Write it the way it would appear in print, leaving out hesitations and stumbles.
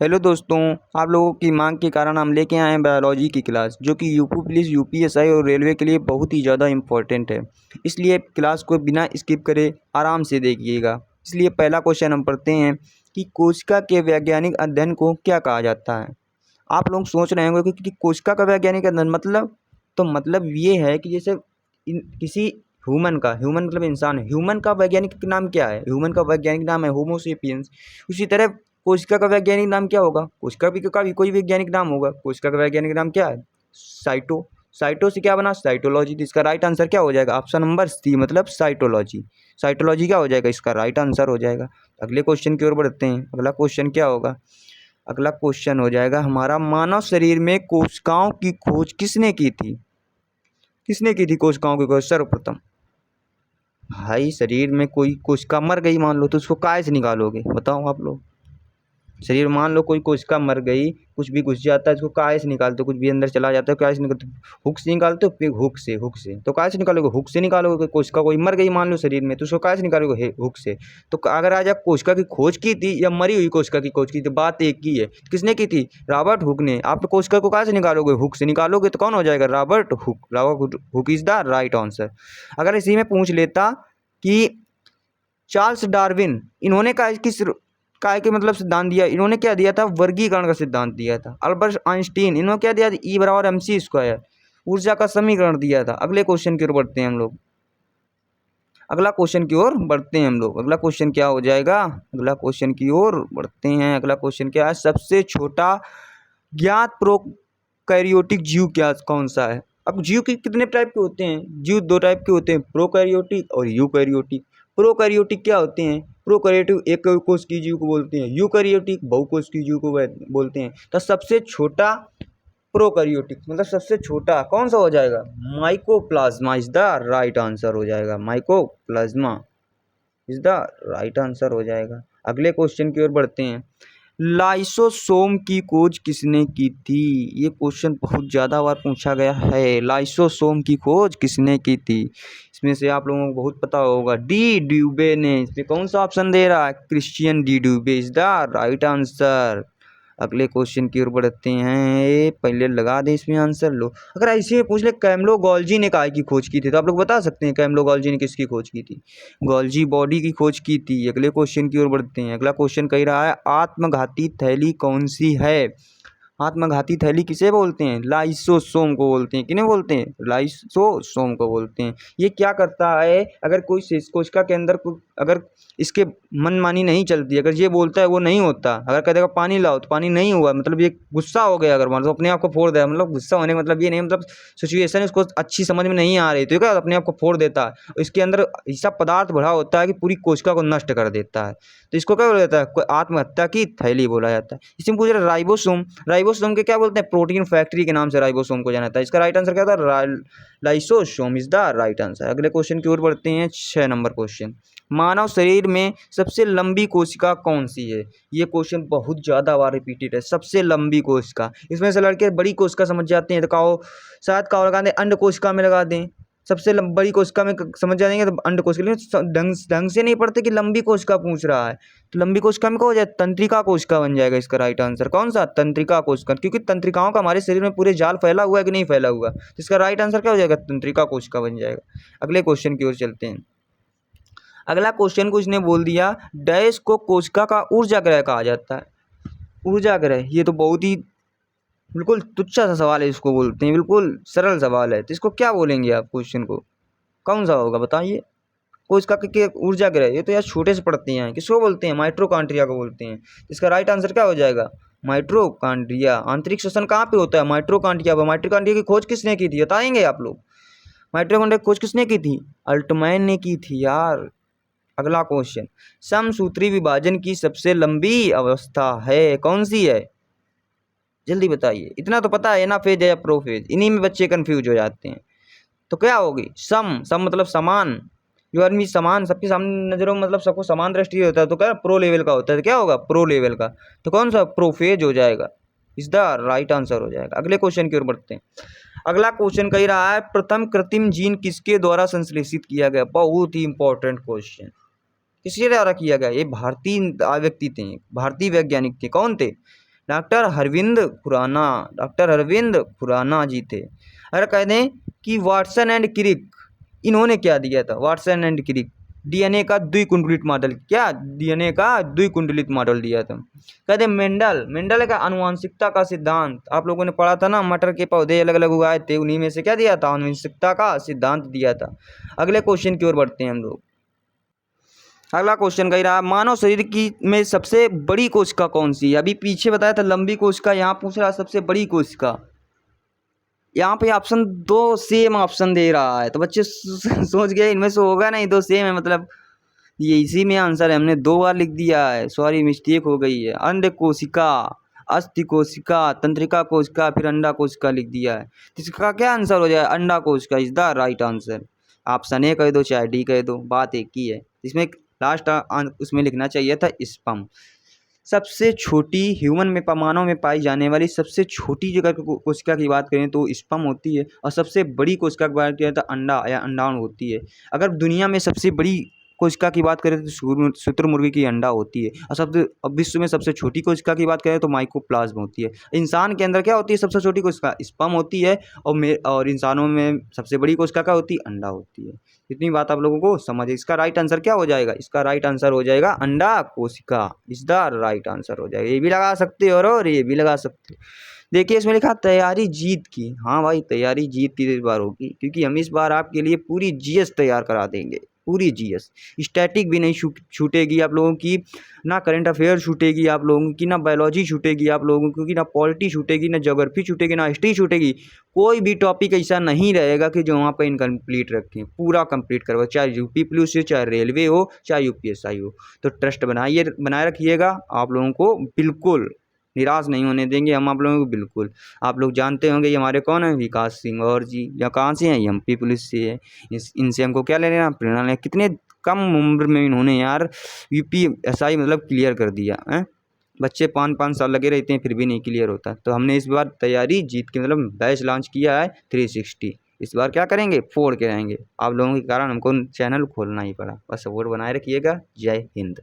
Hello दोस्तों, आप लोगों की मांग के कारण हम लेके आए हैं बायोलॉजी की क्लास, जो कि यूपी पुलिस, यूपीएसआई और रेलवे के लिए बहुत ही ज़्यादा इम्पोर्टेंट है। इसलिए क्लास को बिना स्किप करे आराम से देखिएगा। इसलिए पहला क्वेश्चन हम पढ़ते हैं कि कोशिका के वैज्ञानिक अध्ययन को क्या कहा जाता है। आप लोग सोच रहे होंगे कि कोशिका का वैज्ञानिक अध्ययन मतलब, तो मतलब ये है कि जैसे किसी ह्यूमन मतलब इंसान है, ह्यूमन का वैज्ञानिक नाम क्या है? ह्यूमन का वैज्ञानिक नाम है होमो सेपियंस। उसी तरह कोशिका का वैज्ञानिक नाम क्या होगा? कोशिका भी का भी कोई वैज्ञानिक नाम होगा। कोशिका का वैज्ञानिक नाम क्या है? साइटो। साइटो से क्या बना? साइटोलॉजी। तो इसका राइट आंसर क्या हो जाएगा? ऑप्शन नंबर सी, मतलब साइटोलॉजी। साइटोलॉजी क्या हो जाएगा? इसका राइट आंसर हो जाएगा। अगले क्वेश्चन की ओर बढ़ते हैं। अगला क्वेश्चन क्या होगा? अगला क्वेश्चन हो जाएगा हमारा, मानव शरीर में कोशिकाओं की खोज किसने की थी? किसने की थी कोशिकाओं की खोज सर्वप्रथम? भाई, शरीर में कोई कोशिका मर गई मान लो, तो उसको काय से निकालोगे? बताओ आप लोग। शरीर मान लो कोई कोशिका मर गई, कुछ भी घुस जाता है, इसको काय से निकालते हो? कुछ भी अंदर चला जाता है, काय से निकालते हो? हुक से निकालते हो, फिर हुक से। तो काय से निकालोगे? हुक से निकालोगे। कोशिका कोई मर गई मान लो शरीर में, तो उसको काय से निकालोगे? हुक से। तो अगर आज आप कोशिका की खोज की थी या मरी हुई कोशिका की खोज की थी, बात एक ही है। किसने की थी? रॉबर्ट हुक ने। आप कोशिका को काय से निकालोगे? हुक से निकालोगे। तो कौन हो जाएगा? Robert Hooke. Robert Hooke is the right answer. अगर इसी में पूछ लेता कि चार्ल्स डार्विन, इन्होंने काय के मतलब सिद्धांत दिया, इन्होंने क्या दिया था? वर्गीकरण का सिद्धांत दिया था। अल्बर्ट आइंस्टीन, इन्होंने क्या दिया? ई बराबर एम सी स्क्वायर, ऊर्जा का समीकरण दिया था। अगले क्वेश्चन की ओर बढ़ते हैं हम लोग। अगला क्वेश्चन की ओर बढ़ते हैं हम लोग। अगला क्वेश्चन क्या हो जाएगा? अगला क्वेश्चन की ओर बढ़ते हैं। अगला क्वेश्चन क्या है? सबसे छोटा ज्ञात प्रोकैरियोटिक जीव क्या कौन सा है? अब जीव के कितने टाइप के होते हैं? जीव दो टाइप के होते हैं, प्रोकैरियोटिक और यूकैरियोटिक। प्रोकैरियोटिक क्या होते हैं? प्रोकैरियोटिक एक कोश की जीव को बोलते हैं, यूकैरियोटिक बहुकोश की जीव को बोलते हैं। तो सबसे छोटा प्रोकैरियोटिक मतलब सबसे छोटा कौन सा हो जाएगा? Mycoplasma is the right answer हो जाएगा। Mycoplasma is the right answer हो जाएगा। अगले क्वेश्चन की ओर बढ़ते हैं। लाइसोसोम की खोज किसने की थी? ये क्वेश्चन बहुत ज़्यादा बार पूछा गया है। लाइसोसोम की खोज किसने की थी? इसमें से आप लोगों को बहुत पता होगा, डी ड्यूबे ने। इसमें कौन सा ऑप्शन दे रहा है? Christian de Duve is the right answer. अगले क्वेश्चन की ओर बढ़ते हैं। पहले लगा दें इसमें आंसर लो। अगर ऐसे में पूछ ले कैमलो गॉल्जी ने काय की खोज की थी, तो आप लोग बता सकते हैं कैमलो गॉल्जी ने किसकी खोज की थी? गॉल्जी बॉडी की खोज की थी। अगले क्वेश्चन की ओर बढ़ते हैं। अगला क्वेश्चन कह रहा है, आत्मघाती थैली कौन सी है? आत्मघाती थैली किसे बोलते हैं? लाइसोसोम को बोलते हैं। किन्हें बोलते हैं? लाइसोसोम को बोलते हैं। ये क्या करता है? अगर कोई कोशिका के अंदर अगर इसके मनमानी नहीं चलती, अगर ये बोलता है वो नहीं होता, अगर कह देगा पानी लाओ तो पानी नहीं हुआ, मतलब ये गुस्सा हो गया, अगर मतलब अपने आप को फोड़ देगा, मतलब गुस्सा होने का मतलब ये नहीं, मतलब सिचुएशन उसको अच्छी समझ में नहीं आ रही तो क्या अपने आप को फोड़ देता है। इसके अंदर ऐसा पदार्थ भरा होता है कि पूरी कोशिका को नष्ट कर देता है। तो इसको क्या बोला जाता है? कोई आत्महत्या की थैली बोला जाता है। इसमें पूछ रहा राइबोसोम। राइबोसोम के क्या बोलते हैं? प्रोटीन फैक्ट्री के नाम से राइबोसोम को जाना जाता है। इसका राइट आंसर क्या था? Lysosome is the right answer. अगले क्वेश्चन की ओर बढ़ते हैं। 6 नंबर क्वेश्चन, मानव शरीर में सबसे लंबी कोशिका कौन सी है? ये क्वेश्चन बहुत ज़्यादा बार रिपीटेड है। सबसे लंबी कोशिका, इसमें से लड़के बड़ी कोशिका समझ जाते हैं तो कहो शायद कहो लगा दें अंड कोशिका में लगा दें। सबसे बड़ी कोशिका में समझ जाएंगे तो अंड कोशिका, लेकिन ढंग से नहीं पढ़ते कि लंबी कोशिका पूछ रहा है, तो लंबी कोशिका में क्या हो जाए? तंत्रिका कोशिका बन जाएगा। इसका राइट आंसर कौन सा? तंत्रिका कोशिका, क्योंकि तंत्रिकाओं का हमारे शरीर में पूरे जाल फैला हुआ है कि नहीं फैला हुआ, तो इसका राइट आंसर क्या हो जाएगा? तंत्रिका कोशिका बन जाएगा। अगले क्वेश्चन की ओर चलते हैं। अगला क्वेश्चन को इसने बोल दिया, डैश को कोशिका का ऊर्जा ग्रह कहा जाता है। ऊर्जा ग्रह, ये तो बहुत ही बिल्कुल तुच्छा सा सवाल है, इसको बोलते हैं, बिल्कुल सरल सवाल है। तो इसको क्या बोलेंगे आप? क्वेश्चन को कौन सा होगा बताइए? कोशिका के ऊर्जा ग्रह, ये तो यार छोटे से पढ़ते हैं। किसको बोलते हैं? माइटोकॉन्ड्रिया को बोलते हैं। इसका राइट आंसर क्या हो जाएगा? माइटोकॉन्ड्रिया। आंतरिक श्वसन कहाँ पे होता है? माइटोकॉन्ड्रिया पर। माइटोकॉन्ड्रिया की खोज किसने की थी बताएंगे आप लोग? माइटोकॉन्ड्रिया की खोज किसने की थी? अल्टमैन ने की थी यार। अगला क्वेश्चन, समसूत्री विभाजन की सबसे लंबी अवस्था है कौन सी है? जल्दी बताइए। इतना तो पता है, एनाफेज है या प्रोफेज, इन्हीं में बच्चे कंफ्यूज हो जाते हैं। तो क्या होगी? सम। सम मतलब समान, जो आदमी समान सबके सामने नजरों में मतलब सबको समान दृष्टि होता है, तो क्या प्रो लेवल का होता है। तो क्या होगा? प्रो लेवल का। तो कौन सा? प्रोफेज हो जाएगा। इज द राइट आंसर हो जाएगा। अगले क्वेश्चन की ओर बढ़ते हैं। अगला क्वेश्चन कह रहा है, प्रथम कृत्रिम जीन किसके द्वारा संश्लेषित किया गया? बहुत ही इंपॉर्टेंट क्वेश्चन। किसके द्वारा किया गया? ये भारतीय व्यक्ति थे, भारतीय वैज्ञानिक थे। कौन थे? डॉक्टर अरविंद खुराना जी थे। अगर कह दें कि वाटसन एंड क्रिक, इन्होंने क्या दिया था? वाटसन एंड क्रिक डीएनए का द्विकुंडलित मॉडल, क्या डीएनए का द्विकुंडलित मॉडल दिया था। कहते मेंडल का आनुवंशिकता का सिद्धांत, आप लोगों ने पढ़ा था ना, मटर के पौधे अलग अलग उगाए थे, उन्हीं में से क्या दिया था? आनुवंशिकता का सिद्धांत दिया था। अगले क्वेश्चन की ओर बढ़ते हैं हम लोग। अगला क्वेश्चन कह रहा है मानव शरीर की में सबसे बड़ी कोशिका कौन सी है? अभी पीछे बताया था लंबी कोशिका, यहाँ पूछ रहा है सबसे बड़ी कोशिका। यहाँ पे ऑप्शन दो सेम ऑप्शन दे रहा है, तो बच्चे सोच गए इनमें से होगा नहीं, दो सेम है, मतलब ये इसी में आंसर है। हमने 2 बार लिख दिया है, सॉरी मिस्टेक हो गई है। अंड कोशिका, अस्थि कोशिका, तंत्रिका कोशिका, फिर अंडा कोशिका लिख दिया है। तो इसका क्या आंसर हो जाए? अंडा कोशिका is the right answer. Option A कह दो चाहे डी कह दो, बात एक ही है। इसमें लास्ट उसमें लिखना चाहिए था स्पर्म। सबसे छोटी ह्यूमन में मानव में पाई जाने वाली सबसे छोटी जगह कोशिका की बात करें तो स्पर्म होती है, और सबसे बड़ी कोशिका की बात करें तो अंडा या अंडाणु होती है। अगर दुनिया में सबसे बड़ी कोशिका की बात करें तो शुतुरमुर्गी की अंडा होती है, और विश्व में सबसे छोटी कोशिका की बात करें तो माइकोप्लाज्म होती है। इंसान के अंदर क्या होती है? सबसे छोटी कोशिका स्पर्म होती है, और इंसानों में सबसे बड़ी कोशिका क्या होती है? अंडा होती है। इतनी बात आप लोगों को समझ। इसका राइट आंसर क्या हो जाएगा? इसका राइट आंसर हो जाएगा अंडा कोशिका इज द राइट आंसर हो जाएगा। ये भी लगा सकते हो और ये भी लगा सकते हो। देखिए इसमें लिखा तैयारी जीत की। हाँ भाई, तैयारी जीत की इस बार होगी, क्योंकि हम इस बार आपके लिए पूरी जीएस तैयार करा देंगे, पूरी जीएस। स्टैटिक भी नहीं छूटेगी आप लोगों की, ना करंट अफेयर छूटेगी आप लोगों की, ना बायोलॉजी छूटेगी आप लोगों की, ना पॉलिटी छूटेगी, ना ज्योग्राफी छूटेगी, ना हिस्ट्री छूटेगी। कोई भी टॉपिक ऐसा नहीं रहेगा कि जो वहाँ पर इनकम्प्लीट रखें, पूरा कंप्लीट करवा, चाहे यूपी पुलिस हो, चाहे रेलवे हो, चाहे यूपीएसआई हो। तो ट्रस्ट बनाए रखिएगा। आप लोगों को बिल्कुल निराश नहीं होने देंगे हम आप लोगों को, बिल्कुल। आप लोग जानते होंगे ये हमारे कौन है? विकास सिंह और जी, या कहाँ से हैं? एमपी पुलिस से है। इनसे हमको क्या ले लेना? प्रेरणा लेना। कितने कम उम्र में इन्होंने यार यूपीएसआई मतलब क्लियर कर दिया है। बच्चे 5-5 साल लगे रहते हैं फिर भी नहीं क्लियर होता। तो हमने इस बार तैयारी जीत के मतलब बैच लॉन्च किया है 360। इस बार क्या करेंगे? फोड़ के रहेंगे। आप लोगों के कारण हमको चैनल खोलना ही पड़ा। बस सपोर्ट बनाए रखिएगा। जय हिंद।